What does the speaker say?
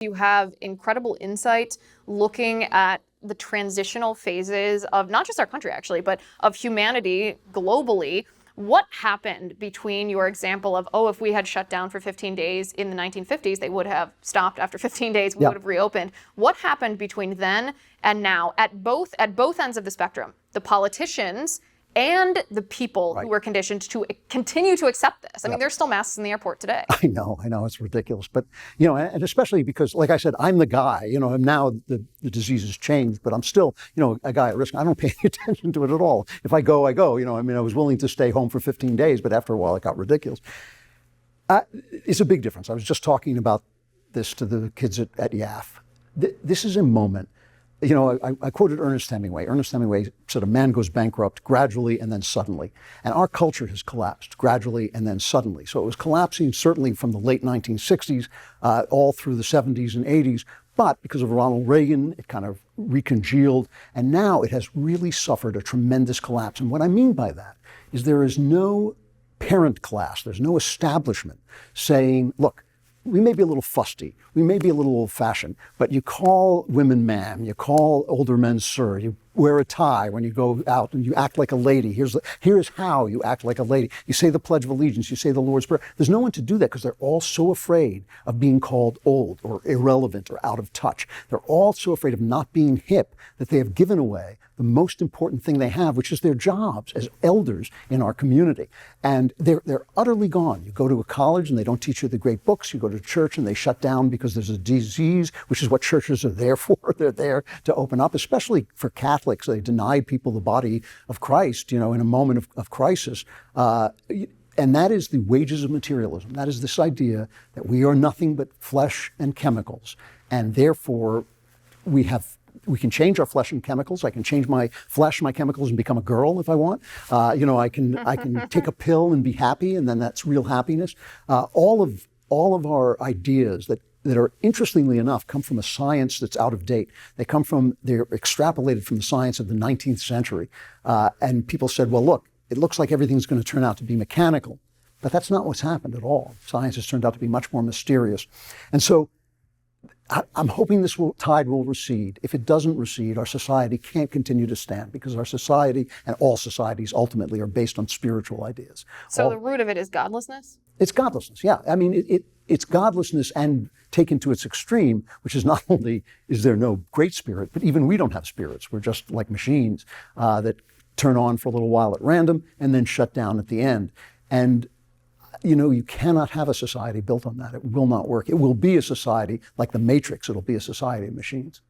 You have incredible insight looking at the transitional phases of not just our country, actually, but of humanity globally. What happened between your example of, oh, if we had shut down for 15 days in the 1950s, they would have stopped after 15 days, we would have reopened. What happened between then and now at both ends of the spectrum? The politicians and the people who were conditioned to continue to accept this. I mean, there's still masks in the airport today. I know, it's ridiculous. But, and especially because, like I said, I'm the guy, and now the disease has changed, but I'm still, a guy at risk. I don't pay any attention to it at all. If I go, I go. I was willing to stay home for 15 days, but after a while it got ridiculous. It's a big difference. I was just talking about this to the kids at YAF. This is a moment. I quoted Ernest Hemingway. Ernest Hemingway said, a man goes bankrupt gradually and then suddenly. And our culture has collapsed gradually and then suddenly. So it was collapsing certainly from the late 1960s, all through the 70s and 80s. But because of Ronald Reagan, it kind of recongealed. And now it has really suffered a tremendous collapse. And what I mean by that is there is no parent class, there's no establishment saying, look, we may be a little fusty, we may be a little old-fashioned, but you call women ma'am, you call older men sir, you wear a tie when you go out and you act like a lady. Here's how you act like a lady. You say the Pledge of Allegiance, you say the Lord's Prayer. There's no one to do that because they're all so afraid of being called old or irrelevant or out of touch. They're all so afraid of not being hip that they have given away the most important thing they have, which is their jobs as elders in our community. And they're utterly gone. You go to a college and they don't teach you the great books. You go to church and they shut down because there's a disease, which is what churches are there for. They're there to open up, especially for Catholics. They deny people the body of Christ, in a moment of crisis. And that is the wages of materialism. That is this idea that we are nothing but flesh and chemicals. And therefore, we can change our flesh and chemicals. I can change my flesh, my chemicals, and become a girl if I want. I can take a pill and be happy, and then that's real happiness. All of our ideas that are, interestingly enough, come from a science that's out of date. They're extrapolated from the science of the 19th century. And people said, well, look, it looks like everything's going to turn out to be mechanical. But that's not what's happened at all. Science has turned out to be much more mysterious. And so I'm hoping this tide will recede. If it doesn't recede, our society can't continue to stand because our society and all societies ultimately are based on spiritual ideas. So the root of it is godlessness? It's godlessness, yeah. I mean, it's godlessness and taken to its extreme, which is not only is there no great spirit, but even we don't have spirits. We're just like machines that turn on for a little while at random and then shut down at the end. And you cannot have a society built on that. It will not work. It will be a society like the Matrix. It'll be a society of machines.